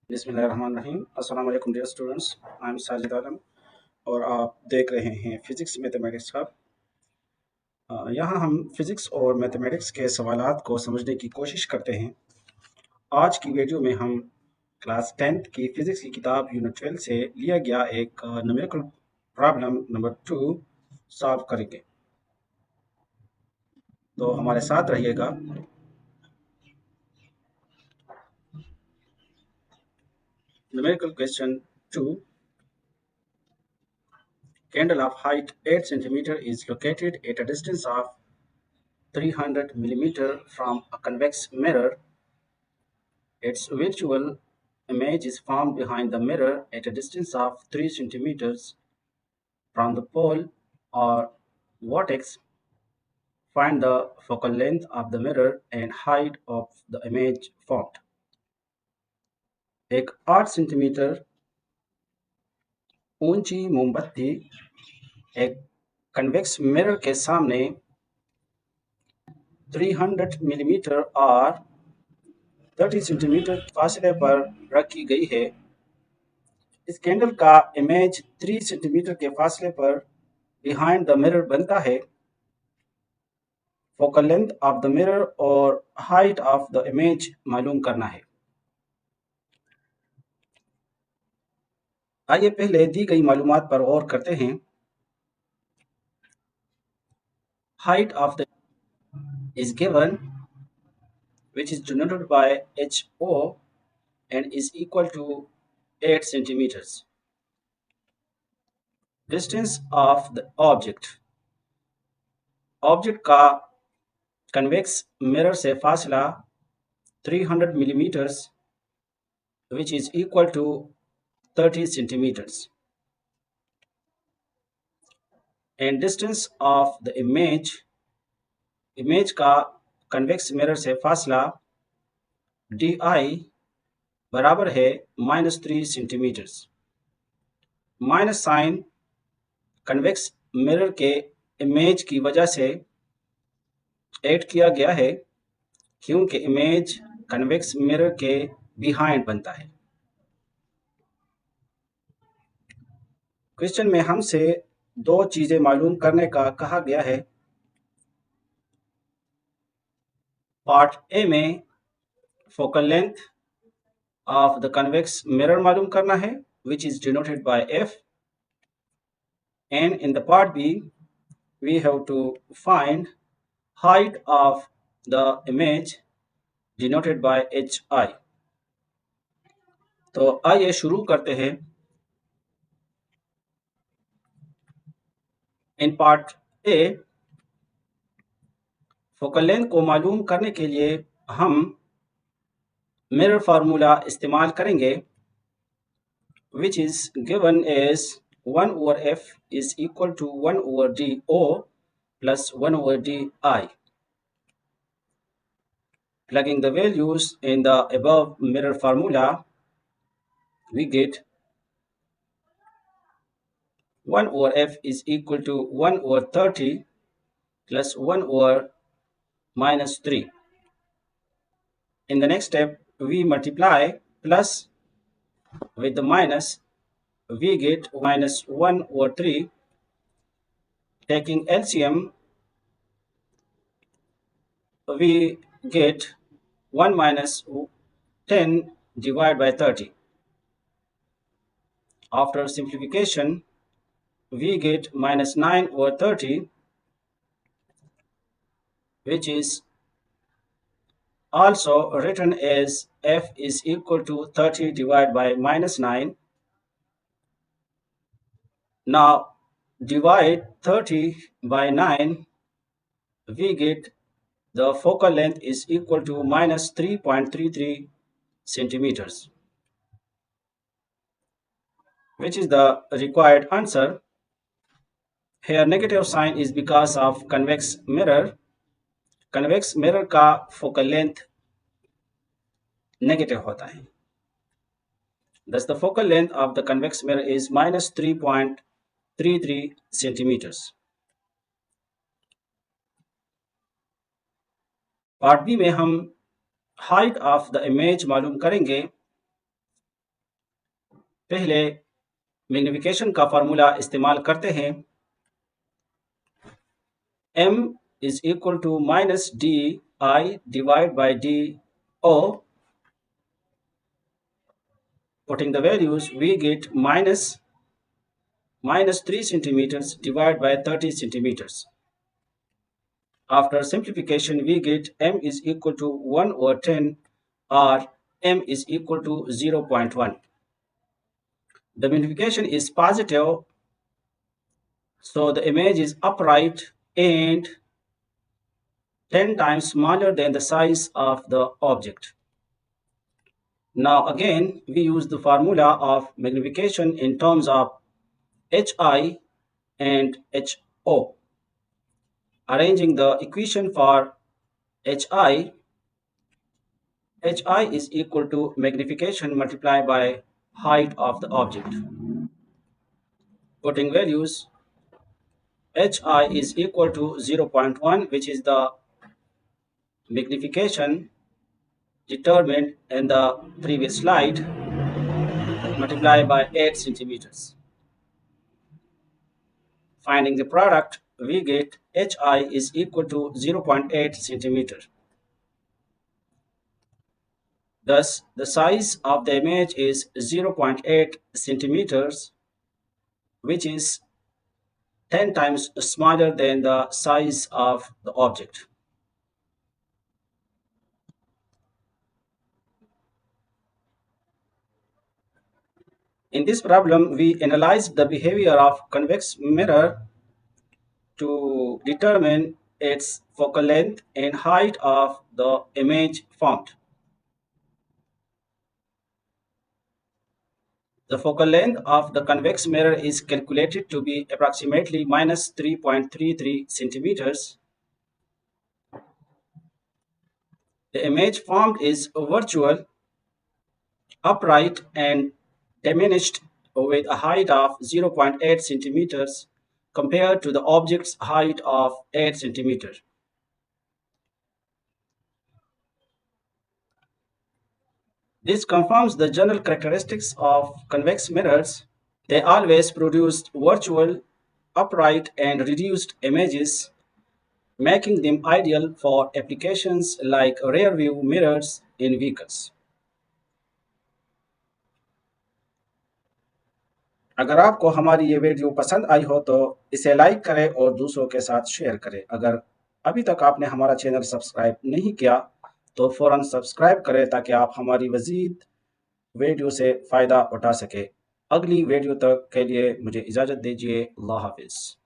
बिस्मिल्लाहिर्रहमानिर्रहीम। अस्सलाम वालेकुम dear students, I am Sajid Alam और आप देख रहे हैं फिज़िक्स मैथमेटिक्स का। यहाँ हम फिज़िक्स और मैथमेटिक्स के सवालात को समझने की कोशिश करते हैं। आज की वीडियो में हम क्लास 10th की फिज़िक्स की किताब यूनिट 12 से लिया गया एक न्यूमेरिकल प्रॉब्लम नंबर 2 सॉल्व करेंगे। तो हमारे साथ रहिएगा। Numerical question 2, candle of height 8 centimeter is located at a distance of 300 millimeter from a convex mirror. Its virtual image is formed behind the mirror at a distance of 3 centimeters from the pole or vertex. Find the focal length of the mirror and height of the image formed. एक 8 centimetre ऊंची मोमबत्ती एक convex mirror के सामने 300 millimetre और 30 centimetre फासले पर रखी गई है। इस कैंडल का इमेज 3 सेंटीमीटर के फासले पर बिहाइंड द मिरर बनता है। Focal length of the mirror और हाइट ऑफ द इमेज मालूम करना है। आइए पहले दी गई मालूमात पर गौर करते हैं। Height of the is given, which is denoted by HO and is equal to 8 centimeters. Distance of the object का कन्वेक्स मिरर से फासला 300 millimeters, which is equal to 30 centimeters. And distance of the image का convex mirror से फासला DI बराबर है -3 centimetres. Minus sign convex mirror के image की वजह से ऐड किया गया है क्योंकि इमेज कन्वेक्स मिरर के बिहाइंड बनता है। क्वेश्चन में हमसे दो चीजें मालूम करने का कहा गया है। पार्ट ए में focal length of the convex mirror मालूम करना है, which is denoted by F, and in the part B we have to find height of the image denoted by HI। तो आइए शुरू करते हैं। In part A focal length को मालूम करने के लिए हम मिरर फार्मूला इस्तेमाल करेंगे, which is given as 1 over F is equal to 1 over DO plus 1 over DI. Plugging the values in the above mirror formula, we get 1 over F is equal to 1 over 30 plus 1 over minus 3. In the next step, we multiply plus with the minus, we get minus 1 over 3. Taking LCM, we get 1 minus 10 divided by 30. After simplification, we get minus 9 over 30, which is also written as F is equal to 30 divided by minus 9. Now divide 30 by 9, we get the focal length is equal to minus 3.33 centimeters, which is the required answer. Here negative sign is because of convex mirror. Convex mirror का focal length negative होता है। Thus the focal length of the convex mirror is minus 3.33 centimeters. Part B में हम height of the image मालूम करेंगे। पहले magnification का formula इस्तेमाल करते हैं। m is equal to minus di divided by do. Putting the values, we get minus 3 centimeters divided by 30 centimeters. After simplification, we get m is equal to 1 over 10, or m is equal to 0.1. The magnification is positive, so the image is upright and 10 times smaller than the size of the object. Now again, we use the formula of magnification in terms of hi and ho. Arranging the equation for hi is equal to magnification multiplied by height of the object. Putting values, hi is equal to 0.1, which is the magnification determined in the previous slide, multiplied by 8 centimeters. Finding the product, we get hi is equal to 0.8 centimeter. Thus, the size of the image is 0.8 centimeters, which is 10 times smaller than the size of the object. In this problem, we analyzed the behavior of convex mirror to determine its focal length and height of the image formed. The focal length of the convex mirror is calculated to be approximately minus 3.33 centimeters. The image formed is virtual, upright, and diminished with a height of 0.8 centimeters compared to the object's height of 8 centimeters. This confirms the general characteristics of convex mirrors. They always produce virtual, upright, and reduced images, making them ideal for applications like rear-view mirrors in vehicles. अगर आपको हमारी ये video पसंद आई हो तो इसे like करें और दूसरों के साथ शेयर करें। अगर अभी तक आपने हमारा चैनल सब्सक्राइब नहीं किया तो फ़ौरन सब्सक्राइब करें ताकि आप हमारी मज़ीद वीडियो से फ़ायदा उठा सकें। अगली वीडियो तक के लिए मुझे इजाज़त दीजिए। अल्लाह हाफ़िज़।